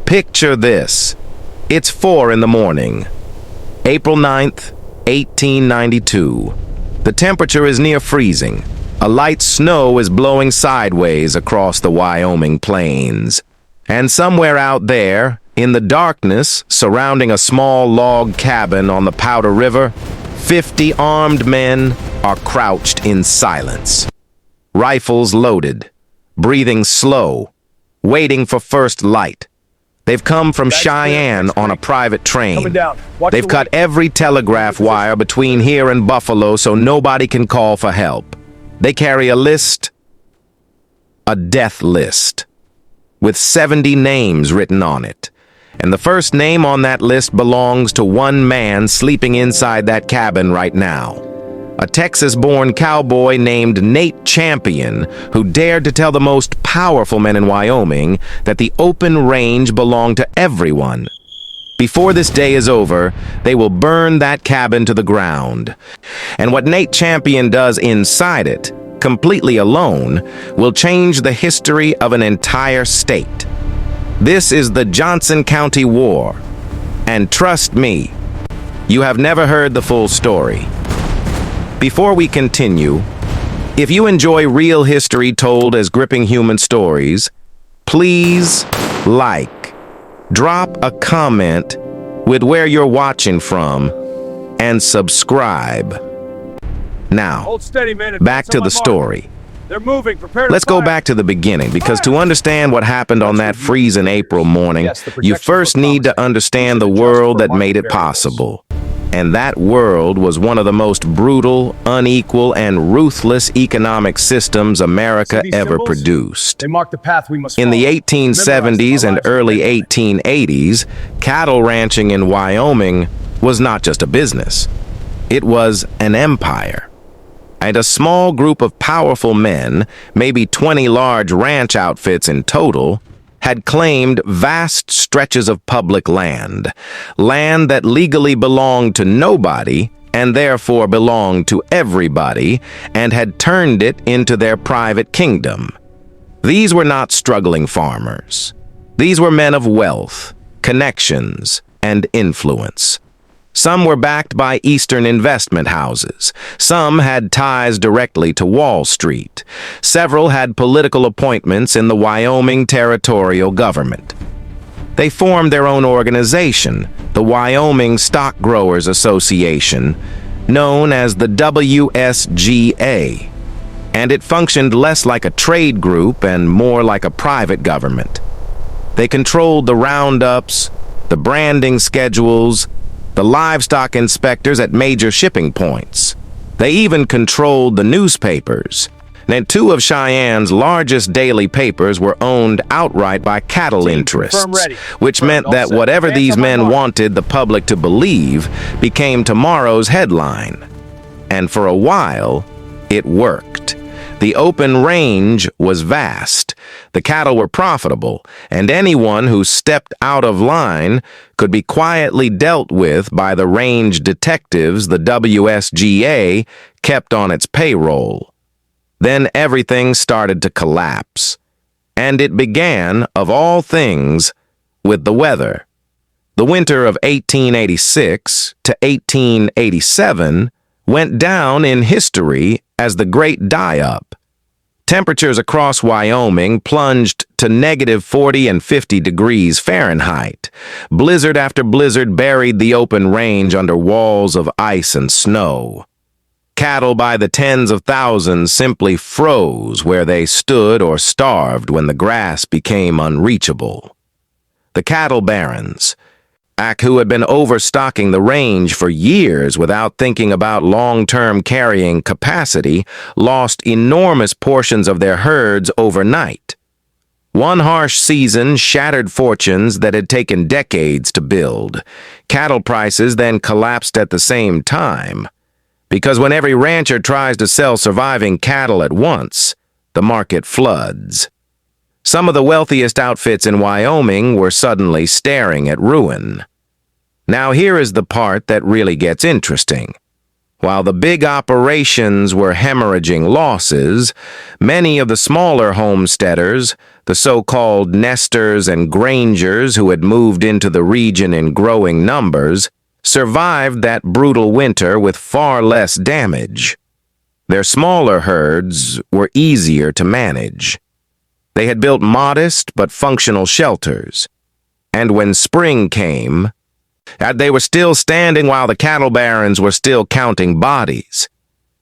Picture this. It's 4 in the morning. April 9th, 1892. The temperature is near freezing. A light snow is blowing sideways across the Wyoming plains. And somewhere out there, in the darkness surrounding a small log cabin on the Powder River, 50 armed men are crouched in silence. Rifles loaded, breathing slow, waiting for first light. They've come from Cheyenne on a private train. They've cut every telegraph wire between here and Buffalo so nobody can call for help. They carry a list, a death list, with 70 names written on it. And the first name on that list belongs to one man sleeping inside that cabin right now. A Texas-born cowboy named Nate Champion, who dared to tell the most powerful men in Wyoming that the open range belonged to everyone. Before this day is over, they will burn that cabin to the ground. And what Nate Champion does inside it, completely alone, will change the history of an entire state. This is the Johnson County War. And trust me, you have never heard the full story. Before we continue, if you enjoy real history told as gripping human stories, please like, drop a comment with where you're watching from, and subscribe. Now, back to the story. They're moving. Let's go back to the beginning, because to understand what happened on that freezing April morning, you first need to understand the world that made it possible. And that world was one of the most brutal, unequal, and ruthless economic systems America ever produced. They mark the path we must follow. In the 1870s and early 1880s, cattle ranching in Wyoming was not just a business. It was an empire. And a small group of powerful men, maybe 20 large ranch outfits in total, had claimed vast stretches of public land, land that legally belonged to nobody and therefore belonged to everybody, and had turned it into their private kingdom. These were not struggling farmers. These were men of wealth, connections, and influence. Some were backed by Eastern investment houses. Some had ties directly to Wall Street. Several had political appointments in the Wyoming territorial government. They formed their own organization, the Wyoming Stock Growers Association, known as the WSGA, and it functioned less like a trade group and more like a private government. They controlled the roundups, the branding schedules, the livestock inspectors at major shipping points. They even controlled the newspapers. And 2 of Cheyenne's largest daily papers were owned outright by cattle interests, which meant that whatever these men wanted the public to believe became tomorrow's headline. And for a while, it worked. The open range was vast, the cattle were profitable, and anyone who stepped out of line could be quietly dealt with by the range detectives the WSGA kept on its payroll. Then everything started to collapse, and it began, of all things, with the weather. The winter of 1886 to 1887 went down in history as the Great Die-Up. Temperatures across Wyoming plunged to negative 40 and 50 degrees Fahrenheit. Blizzard after blizzard buried the open range under walls of ice and snow. Cattle by the tens of thousands simply froze where they stood or starved when the grass became unreachable. The cattle barons, who had been overstocking the range for years without thinking about long-term carrying capacity, lost enormous portions of their herds overnight. One harsh season shattered fortunes that had taken decades to build. Cattle prices then collapsed at the same time, because when every rancher tries to sell surviving cattle at once, the market floods. Some of the wealthiest outfits in Wyoming were suddenly staring at ruin. Now here is the part that really gets interesting. While the big operations were hemorrhaging losses, many of the smaller homesteaders, the so-called nesters and grangers who had moved into the region in growing numbers, survived that brutal winter with far less damage. Their smaller herds were easier to manage. They had built modest but functional shelters, and when spring came, they were still standing while the cattle barons were still counting bodies.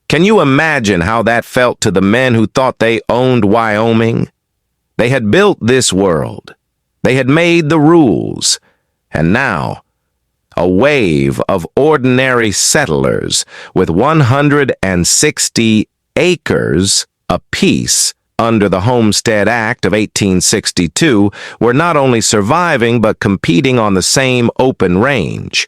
Can you imagine how that felt to the men who thought they owned Wyoming? They had built this world. They had made the rules. And now, a wave of ordinary settlers with 160 acres apiece under the Homestead Act of 1862 were not only surviving but competing on the same open range.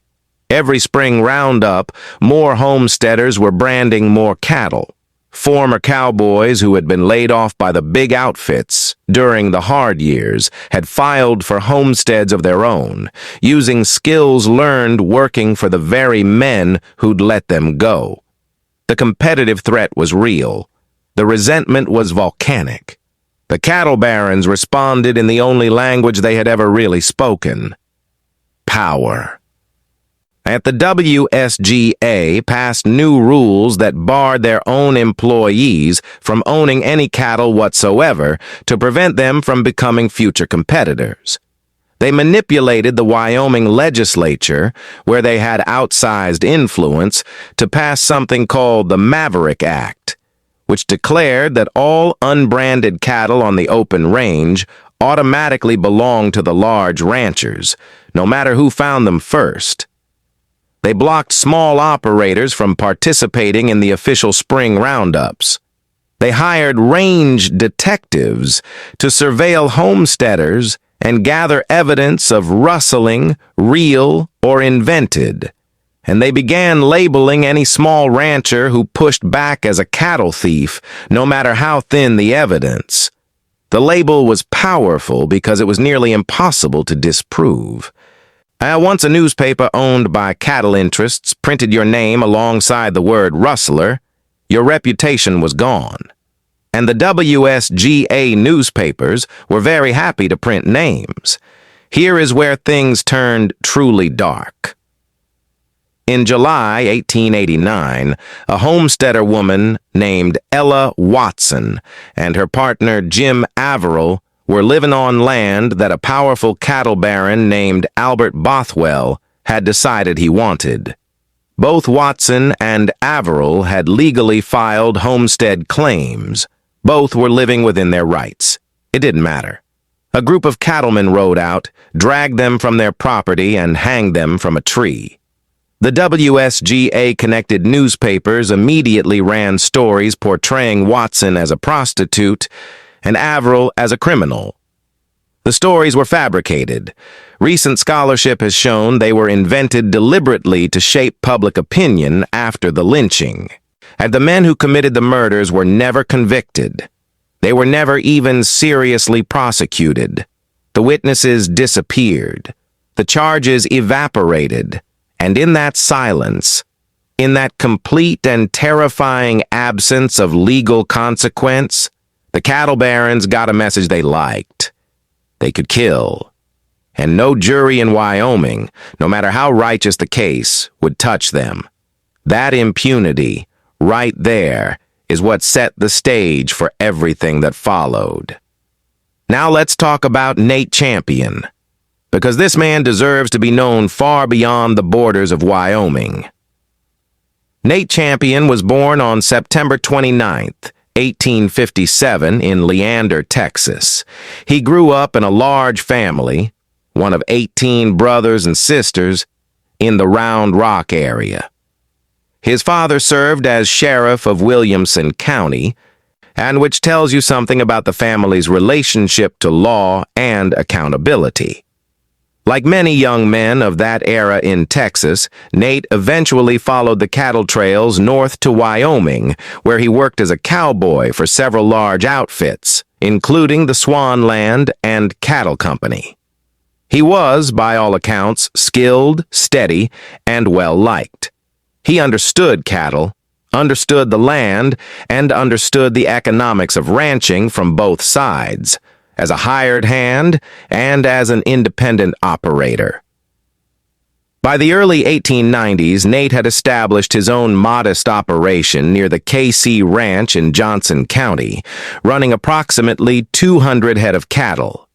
Every spring roundup, more homesteaders were branding more cattle. Former cowboys who had been laid off by the big outfits during the hard years had filed for homesteads of their own, using skills learned working for the very men who'd let them go. The competitive threat was real. The resentment was volcanic. The cattle barons responded in the only language they had ever really spoken: power. At the WSGA passed new rules that barred their own employees from owning any cattle whatsoever to prevent them from becoming future competitors. They manipulated the Wyoming legislature, where they had outsized influence, to pass something called the Maverick Act, which declared that all unbranded cattle on the open range automatically belonged to the large ranchers, no matter who found them first. They blocked small operators from participating in the official spring roundups. They hired range detectives to surveil homesteaders and gather evidence of rustling, real or invented. And they began labeling any small rancher who pushed back as a cattle thief, no matter how thin the evidence. The label was powerful because it was nearly impossible to disprove. Once a newspaper owned by cattle interests printed your name alongside the word rustler, your reputation was gone. And the WSGA newspapers were very happy to print names. Here is where things turned truly dark. In July 1889, a homesteader woman named Ella Watson and her partner Jim Averill were living on land that a powerful cattle baron named Albert Bothwell had decided he wanted. Both Watson and Averill had legally filed homestead claims. Both were living within their rights. It didn't matter. A group of cattlemen rode out, dragged them from their property, and hanged them from a tree. The WSGA-connected newspapers immediately ran stories portraying Watson as a prostitute and Averill as a criminal. The stories were fabricated. Recent scholarship has shown they were invented deliberately to shape public opinion after the lynching. And the men who committed the murders were never convicted. They were never even seriously prosecuted. The witnesses disappeared. The charges evaporated. And in that silence, in that complete and terrifying absence of legal consequence, the cattle barons got a message they liked. They could kill. And no jury in Wyoming, no matter how righteous the case, would touch them. That impunity, right there, is what set the stage for everything that followed. Now let's talk about Nate Champion, because this man deserves to be known far beyond the borders of Wyoming. Nate Champion was born on September 29th, 1857, in Leander, Texas. He grew up in a large family, one of 18 brothers and sisters, in the Round Rock area. His father served as sheriff of Williamson County, and which tells you something about the family's relationship to law and accountability. Like many young men of that era in Texas, Nate eventually followed the cattle trails north to Wyoming, where he worked as a cowboy for several large outfits, including the Swan Land and Cattle Company. He was, by all accounts, skilled, steady, and well-liked. He understood cattle, understood the land, and understood the economics of ranching from both sides, as a hired hand and as an independent operator. By the early 1890s, Nate had established his own modest operation near the KC Ranch in Johnson County, running approximately 200 head of cattle.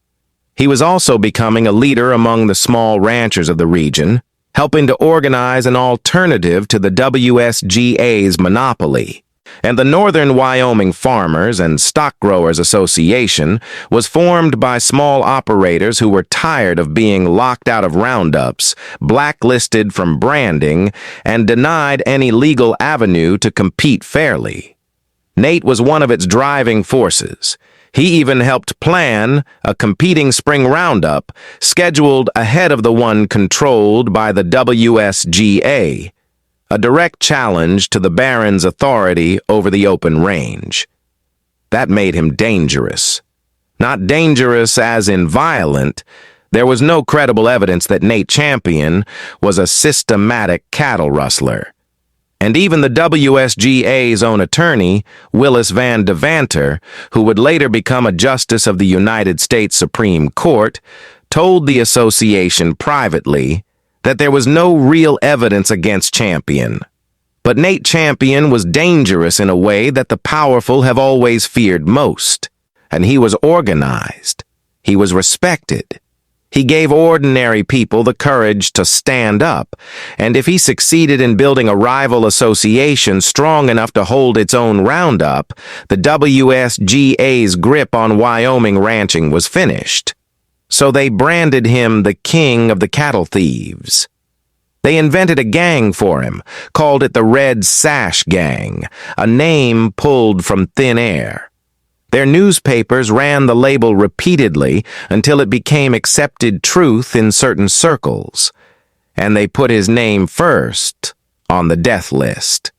He was also becoming a leader among the small ranchers of the region, helping to organize an alternative to the WSGA's monopoly. And the Northern Wyoming Farmers and Stock Growers Association was formed by small operators who were tired of being locked out of roundups, blacklisted from branding, and denied any legal avenue to compete fairly. Nate was one of its driving forces. He even helped plan a competing spring roundup scheduled ahead of the one controlled by the WSGA, a direct challenge to the Baron's authority over the open range. That made him dangerous. Not dangerous as in violent. There was no credible evidence that Nate Champion was a systematic cattle rustler. And even the WSGA's own attorney, Willis Van Devanter, who would later become a justice of the United States Supreme Court, told the association privately that there was no real evidence against Champion. But Nate Champion was dangerous in a way that the powerful have always feared most. And he was organized. He was respected. He gave ordinary people the courage to stand up, and if he succeeded in building a rival association strong enough to hold its own roundup, the WSGA's grip on Wyoming ranching was finished. So they branded him the king of the cattle thieves. They invented a gang for him, called it the Red Sash Gang, a name pulled from thin air. Their newspapers ran the label repeatedly until it became accepted truth in certain circles, and they put his name first on the death list.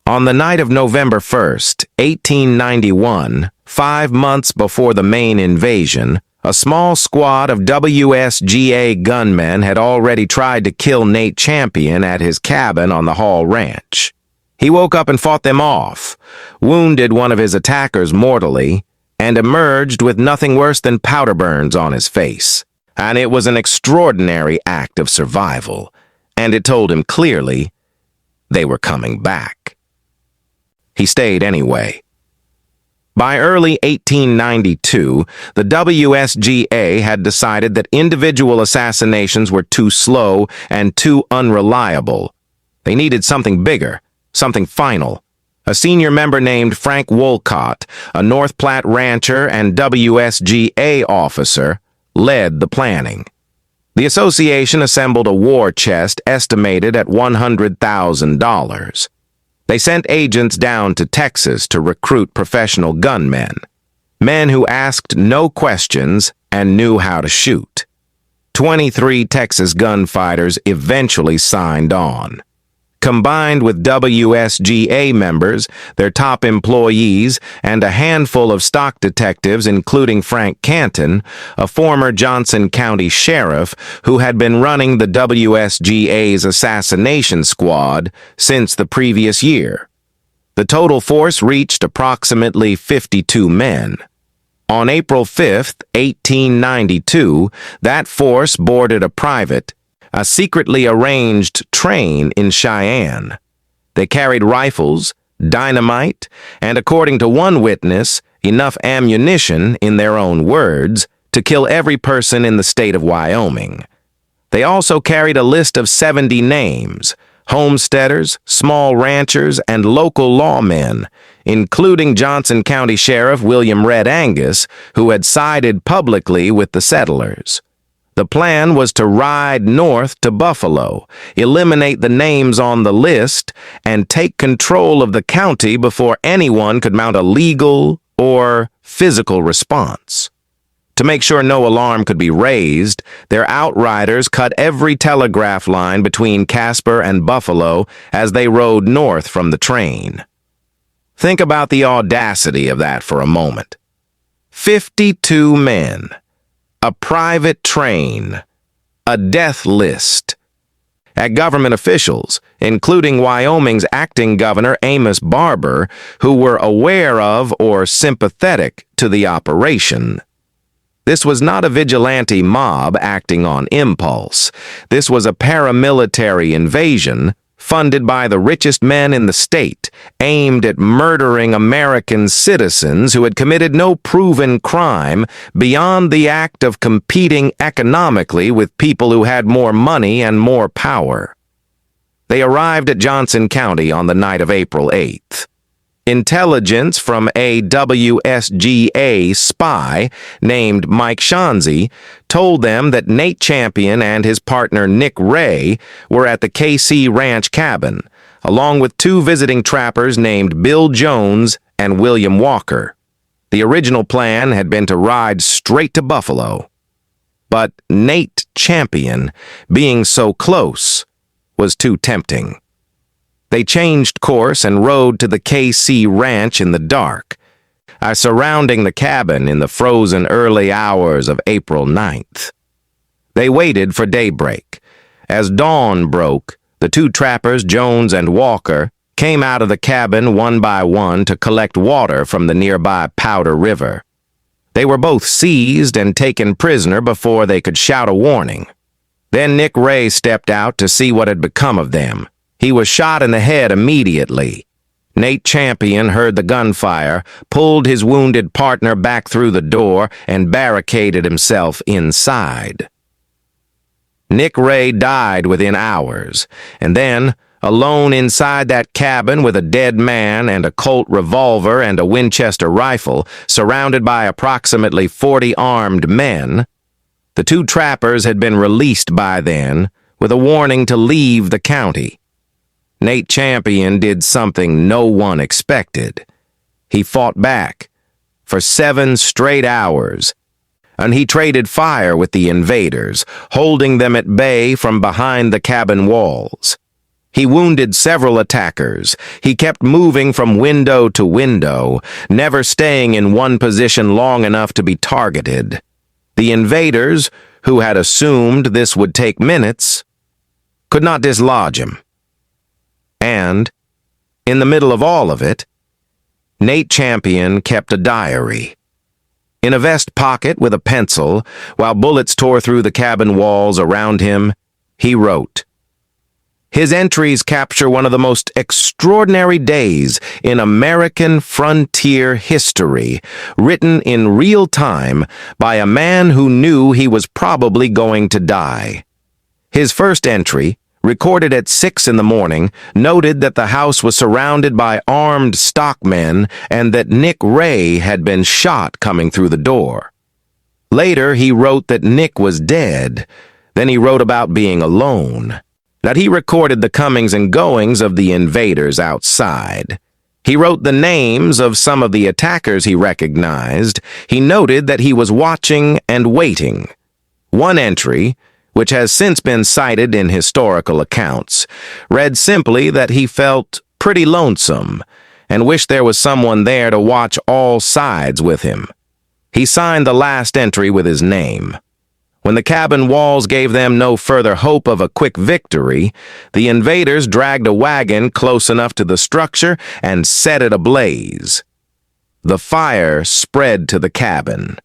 On the night of November 1st, 1891, 5 months before the main invasion, a small squad of WSGA gunmen had already tried to kill Nate Champion at his cabin on the Hall Ranch. He woke up and fought them off, wounded one of his attackers mortally, and emerged with nothing worse than powder burns on his face. And it was an extraordinary act of survival, and it told him clearly they were coming back. He stayed anyway. By early 1892, the WSGA had decided that individual assassinations were too slow and too unreliable. They needed something bigger. Something final. A senior member named Frank Wolcott, a North Platte rancher and WSGA officer, led the planning. The association assembled a war chest estimated at $100,000. They sent agents down to Texas to recruit professional gunmen, men who asked no questions and knew how to shoot. 23 Texas gunfighters eventually signed on. Combined with WSGA members, their top employees, and a handful of stock detectives, including Frank Canton, a former Johnson County sheriff who had been running the WSGA's assassination squad since the previous year. The total force reached approximately 52 men. On April 5, 1892, that force boarded a secretly arranged train in Cheyenne. They carried rifles, dynamite, and according to one witness, enough ammunition, in their own words, to kill every person in the state of Wyoming. They also carried a list of 70 names, homesteaders, small ranchers, and local lawmen, including Johnson County Sheriff William Red Angus, who had sided publicly with the settlers. The plan was to ride north to Buffalo, eliminate the names on the list, and take control of the county before anyone could mount a legal or physical response. To make sure no alarm could be raised, their outriders cut every telegraph line between Casper and Buffalo as they rode north from the train. Think about the audacity of that for a moment. 52 men. A private train, a death list. at government officials, including Wyoming's acting governor Amos Barber, who were aware of or sympathetic to the operation. This was not a vigilante mob acting on impulse. This was a paramilitary invasion funded by the richest men in the state, aimed at murdering American citizens who had committed no proven crime beyond the act of competing economically with people who had more money and more power. They arrived at Johnson County on the night of April 8th. Intelligence from a WSGA spy named Mike Shanzi told them that Nate Champion and his partner Nick Ray were at the KC Ranch cabin, along with two visiting trappers named Bill Jones and William Walker. The original plan had been to ride straight to Buffalo. But Nate Champion, being so close, was too tempting. They changed course and rode to the KC Ranch in the dark, surrounding the cabin in the frozen early hours of April 9th. They waited for daybreak. As dawn broke, the two trappers, Jones and Walker, came out of the cabin one by one to collect water from the nearby Powder River. They were both seized and taken prisoner before they could shout a warning. Then Nick Ray stepped out to see what had become of them. He was shot in the head immediately. Nate Champion heard the gunfire, pulled his wounded partner back through the door, and barricaded himself inside. Nick Ray died within hours, and then, alone inside that cabin with a dead man and a Colt revolver and a Winchester rifle, surrounded by approximately 40 armed men, the two trappers had been released by then, with a warning to leave the county. Nate Champion did something no one expected. He fought back for 7 straight hours, and he traded fire with the invaders, holding them at bay from behind the cabin walls. He wounded several attackers. He kept moving from window to window, never staying in one position long enough to be targeted. The invaders, who had assumed this would take minutes, could not dislodge him. And, in the middle of all of it, Nate Champion kept a diary. In a vest pocket with a pencil, while bullets tore through the cabin walls around him, he wrote. His entries capture one of the most extraordinary days in American frontier history, written in real time by a man who knew he was probably going to die. His first entry, recorded at 6 in the morning, noted that the house was surrounded by armed stockmen and that Nick Ray had been shot coming through the door. Later, he wrote that Nick was dead. Then he wrote about being alone, that he recorded the comings and goings of the invaders outside. He wrote the names of some of the attackers he recognized. He noted that he was watching and waiting. One entry, which has since been cited in historical accounts, read simply that he felt pretty lonesome and wished there was someone there to watch all sides with him. He signed the last entry with his name. When the cabin walls gave them no further hope of a quick victory, the invaders dragged a wagon close enough to the structure and set it ablaze. The fire spread to the cabin.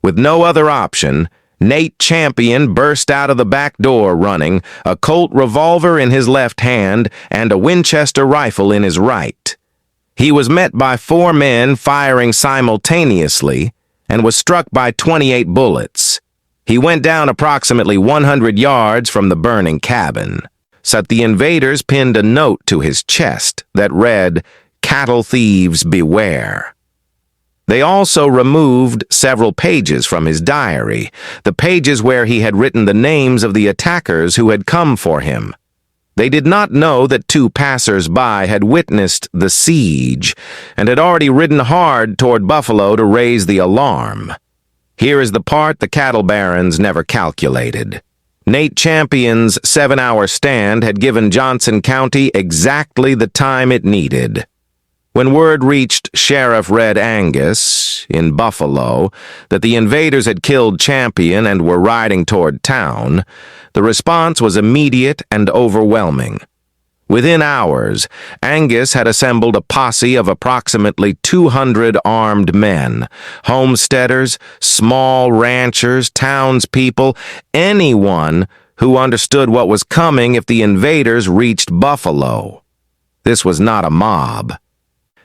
With no other option, Nate Champion burst out of the back door running, a Colt revolver in his left hand and a Winchester rifle in his right. He was met by 4 men firing simultaneously and was struck by 28 bullets. He went down approximately 100 yards from the burning cabin, so the invaders pinned a note to his chest that read, "Cattle thieves beware." They also removed several pages from his diary, the pages where he had written the names of the attackers who had come for him. They did not know that 2 passers-by had witnessed the siege and had already ridden hard toward Buffalo to raise the alarm. Here is the part the cattle barons never calculated. Nate Champion's 7-hour stand had given Johnson County exactly the time it needed. When word reached Sheriff Red Angus in Buffalo that the invaders had killed Champion and were riding toward town, the response was immediate and overwhelming. Within hours, Angus had assembled a posse of approximately 200 armed men, homesteaders, small ranchers, townspeople, anyone who understood what was coming if the invaders reached Buffalo. This was not a mob.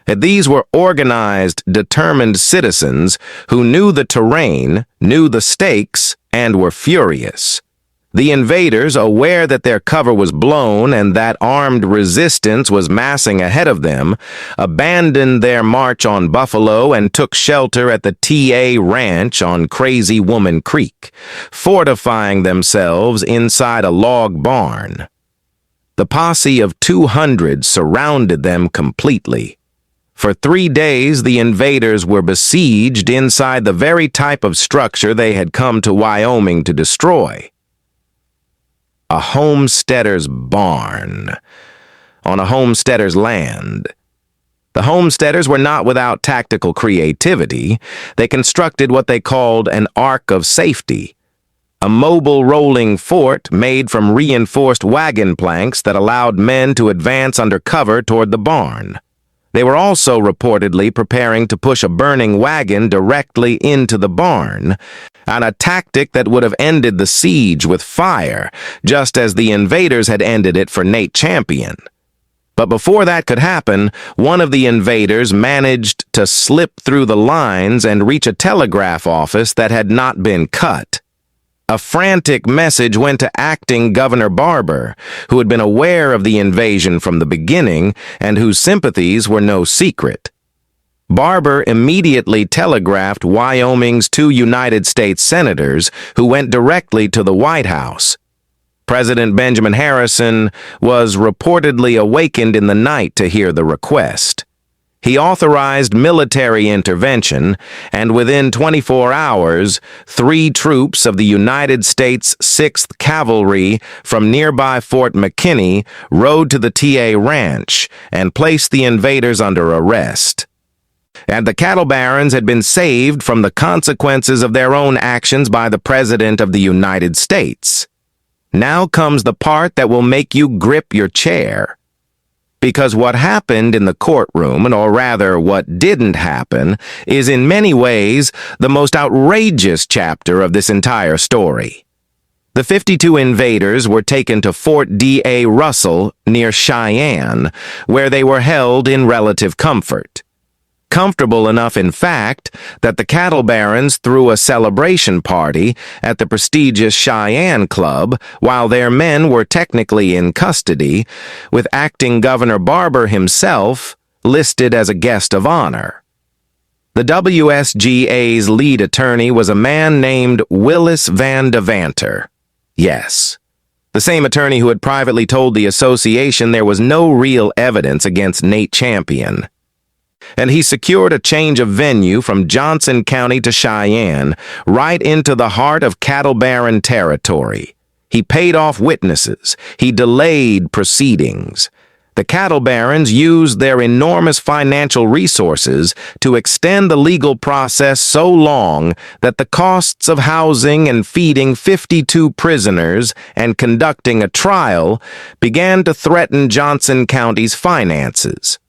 These were organized, determined citizens who knew the terrain, knew the stakes, and were furious. The invaders, aware that their cover was blown and that armed resistance was massing ahead of them, abandoned their march on Buffalo and took shelter at the TA Ranch on Crazy Woman Creek, fortifying themselves inside a log barn. The posse of 200 surrounded them completely. For 3 days, the invaders were besieged inside the very type of structure they had come to Wyoming to destroy. A homesteader's barn, on a homesteader's land. The homesteaders were not without tactical creativity. They constructed what they called an ark of safety, a mobile rolling fort made from reinforced wagon planks that allowed men to advance under cover toward the barn. They were also reportedly preparing to push a burning wagon directly into the barn, and a tactic that would have ended the siege with fire, just as the invaders had ended it for Nate Champion. But before that could happen, one of the invaders managed to slip through the lines and reach a telegraph office that had not been cut. A frantic message went to acting Governor Barber, who had been aware of the invasion from the beginning and whose sympathies were no secret. Barber immediately telegraphed Wyoming's 2 United States senators, who went directly to the White House. President Benjamin Harrison was reportedly awakened in the night to hear the request. He authorized military intervention, and within 24 hours, 3 troops of the United States 6th Cavalry from nearby Fort McKinney rode to the TA Ranch and placed the invaders under arrest. And the cattle barons had been saved from the consequences of their own actions by the President of the United States. Now comes the part that will make you grip your chair. Because what happened in the courtroom, or rather what didn't happen, is in many ways the most outrageous chapter of this entire story. The 52 invaders were taken to Fort D.A. Russell near Cheyenne, where they were held in relative comfort. Comfortable enough, in fact, that the cattle barons threw a celebration party at the prestigious Cheyenne Club while their men were technically in custody, with acting Governor Barber himself listed as a guest of honor. The WSGA's lead attorney was a man named Willis Van Devanter. Yes, the same attorney who had privately told the association there was no real evidence against Nate Champion. And he secured a change of venue from Johnson County to Cheyenne, right into the heart of cattle baron territory. He paid off witnesses. He delayed proceedings. The cattle barons used their enormous financial resources to extend the legal process so long that the costs of housing and feeding 52 prisoners and conducting a trial began to threaten Johnson County's finances.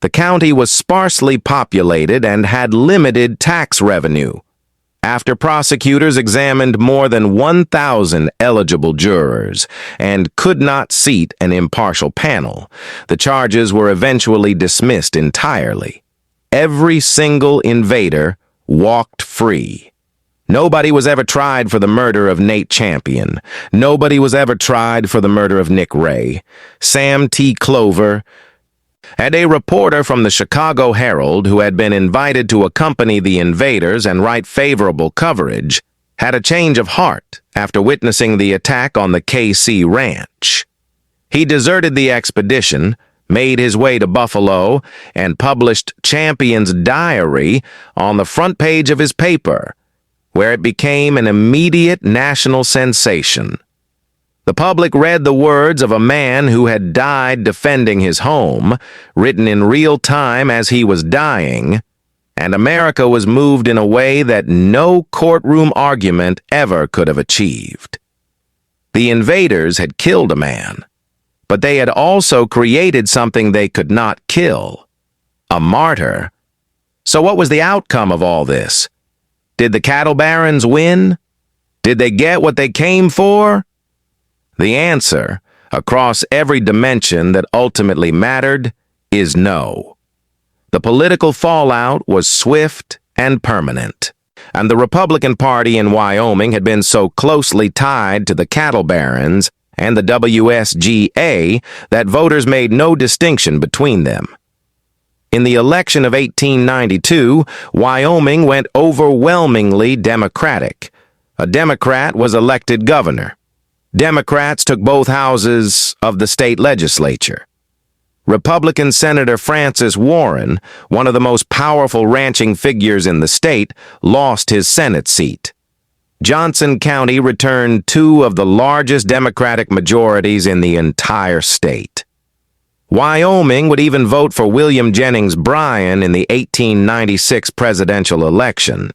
The county was sparsely populated and had limited tax revenue. After prosecutors examined more than 1,000 eligible jurors and could not seat an impartial panel, the charges were eventually dismissed entirely. Every single invader walked free. Nobody was ever tried for the murder of Nate Champion. Nobody was ever tried for the murder of Nick Ray, Sam T. Clover, and a reporter from the Chicago Herald who had been invited to accompany the invaders and write favorable coverage had a change of heart after witnessing the attack on the KC Ranch. He deserted the expedition, made his way to Buffalo, and published Champion's diary on the front page of his paper, where it became an immediate national sensation. The public read the words of a man who had died defending his home, written in real time as he was dying, and America was moved in a way that no courtroom argument ever could have achieved. The invaders had killed a man, but they had also created something they could not kill, a martyr. So what was the outcome of all this? Did the cattle barons win? Did they get what they came for? The answer, across every dimension that ultimately mattered, is no. The political fallout was swift and permanent, and the Republican Party in Wyoming had been so closely tied to the cattle barons and the WSGA that voters made no distinction between them. In the election of 1892, Wyoming went overwhelmingly Democratic. A Democrat was elected governor. Democrats took both houses of the state legislature. Republican Senator Francis Warren, one of the most powerful ranching figures in the state, lost his Senate seat. Johnson County returned two of the largest Democratic majorities in the entire state. Wyoming would even vote for William Jennings Bryan in the 1896 presidential election.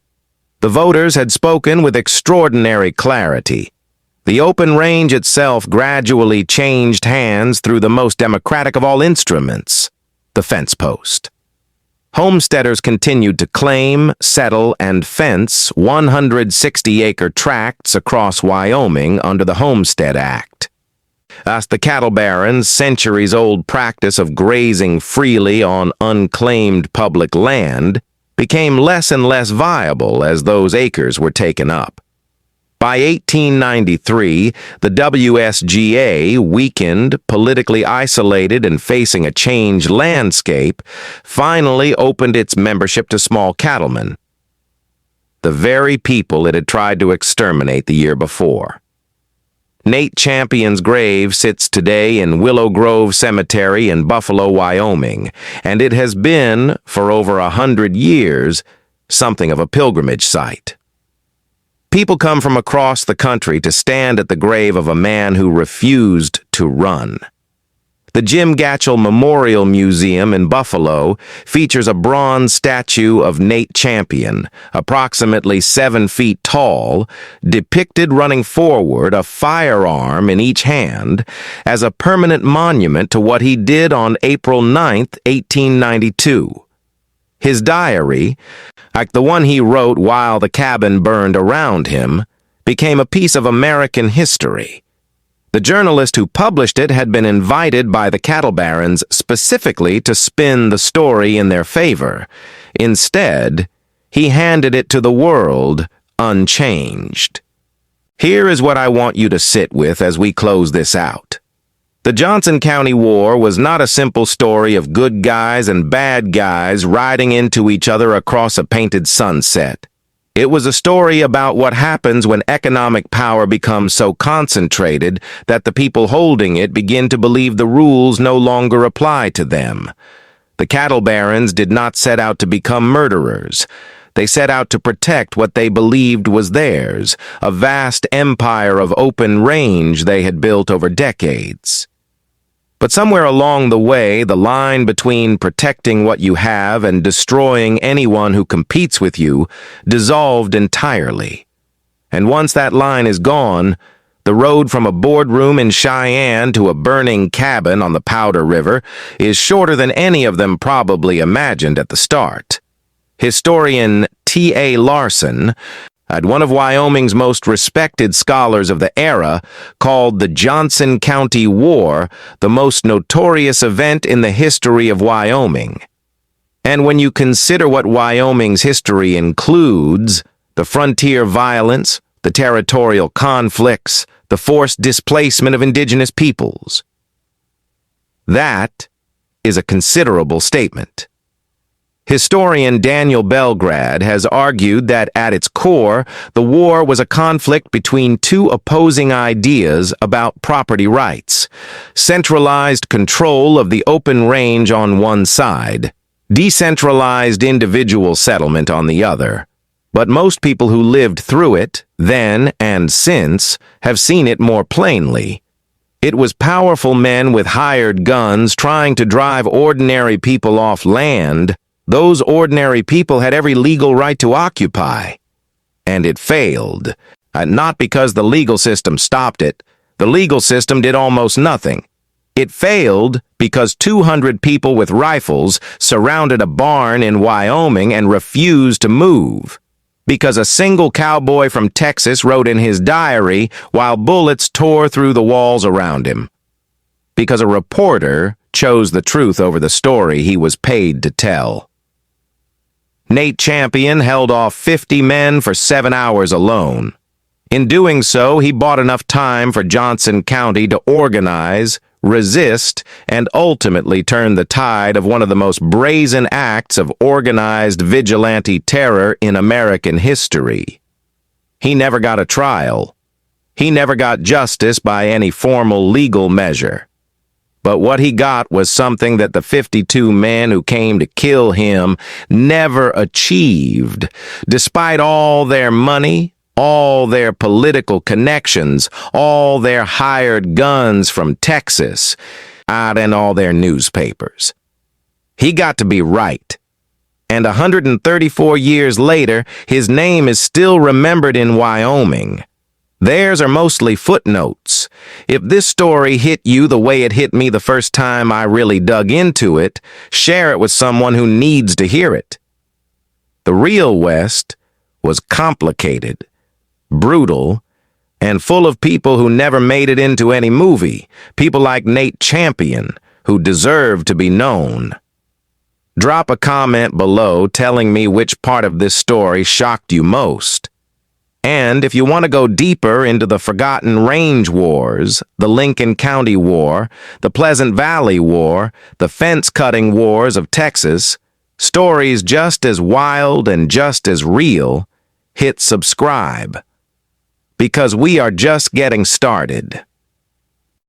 The voters had spoken with extraordinary clarity. The open range itself gradually changed hands through the most democratic of all instruments, the fence post. Homesteaders continued to claim, settle, and fence 160-acre tracts across Wyoming under the Homestead Act. As the cattle barons' centuries-old practice of grazing freely on unclaimed public land became less and less viable as those acres were taken up. By 1893, the WSGA, weakened, politically isolated, and facing a changed landscape, finally opened its membership to small cattlemen, the very people it had tried to exterminate the year before. Nate Champion's grave sits today in Willow Grove Cemetery in Buffalo, Wyoming, and it has been, for over 100 years, something of a pilgrimage site. People come from across the country to stand at the grave of a man who refused to run. The Jim Gatchell Memorial Museum in Buffalo features a bronze statue of Nate Champion, approximately 7 feet tall, depicted running forward, a firearm in each hand, as a permanent monument to what he did on April 9, 1892. His diary, like the one he wrote while the cabin burned around him, became a piece of American history. The journalist who published it had been invited by the cattle barons specifically to spin the story in their favor. Instead, he handed it to the world unchanged. Here is what I want you to sit with as we close this out. The Johnson County War was not a simple story of good guys and bad guys riding into each other across a painted sunset. It was a story about what happens when economic power becomes so concentrated that the people holding it begin to believe the rules no longer apply to them. The cattle barons did not set out to become murderers. They set out to protect what they believed was theirs, a vast empire of open range they had built over decades. But somewhere along the way, the line between protecting what you have and destroying anyone who competes with you dissolved entirely. And once that line is gone, the road from a boardroom in Cheyenne to a burning cabin on the Powder River is shorter than any of them probably imagined at the start. Historian T.A. Larson, one of Wyoming's most respected scholars of the era, called the Johnson County War the most notorious event in the history of Wyoming. And when you consider what Wyoming's history includes, the frontier violence, the territorial conflicts, the forced displacement of indigenous peoples, that is a considerable statement. Historian Daniel Belgrad has argued that at its core, the war was a conflict between two opposing ideas about property rights: centralized control of the open range on one side, decentralized individual settlement on the other. But most people who lived through it, then and since, have seen it more plainly. It was powerful men with hired guns trying to drive ordinary people off land those ordinary people had every legal right to occupy. And it failed. Not because the legal system stopped it. The legal system did almost nothing. It failed because 200 people with rifles surrounded a barn in Wyoming and refused to move. Because a single cowboy from Texas wrote in his diary while bullets tore through the walls around him. Because a reporter chose the truth over the story he was paid to tell. Nate Champion held off 50 men for 7 hours alone. In doing so, he bought enough time for Johnson County to organize, resist, and ultimately turn the tide of one of the most brazen acts of organized vigilante terror in American history. He never got a trial. He never got justice by any formal legal measure. But what he got was something that the 52 men who came to kill him never achieved, despite all their money, all their political connections, all their hired guns from Texas, and all their newspapers. He got to be right. And 134 years later, his name is still remembered in Wyoming. Theirs are mostly footnotes. If this story hit you the way it hit me the first time I really dug into it, share it with someone who needs to hear it. The real West was complicated, brutal, and full of people who never made it into any movie, people like Nate Champion, who deserve to be known. Drop a comment below telling me which part of this story shocked you most. And if you want to go deeper into the Forgotten Range Wars, the Lincoln County War, the Pleasant Valley War, the fence-cutting wars of Texas, stories just as wild and just as real, hit subscribe. Because we are just getting started.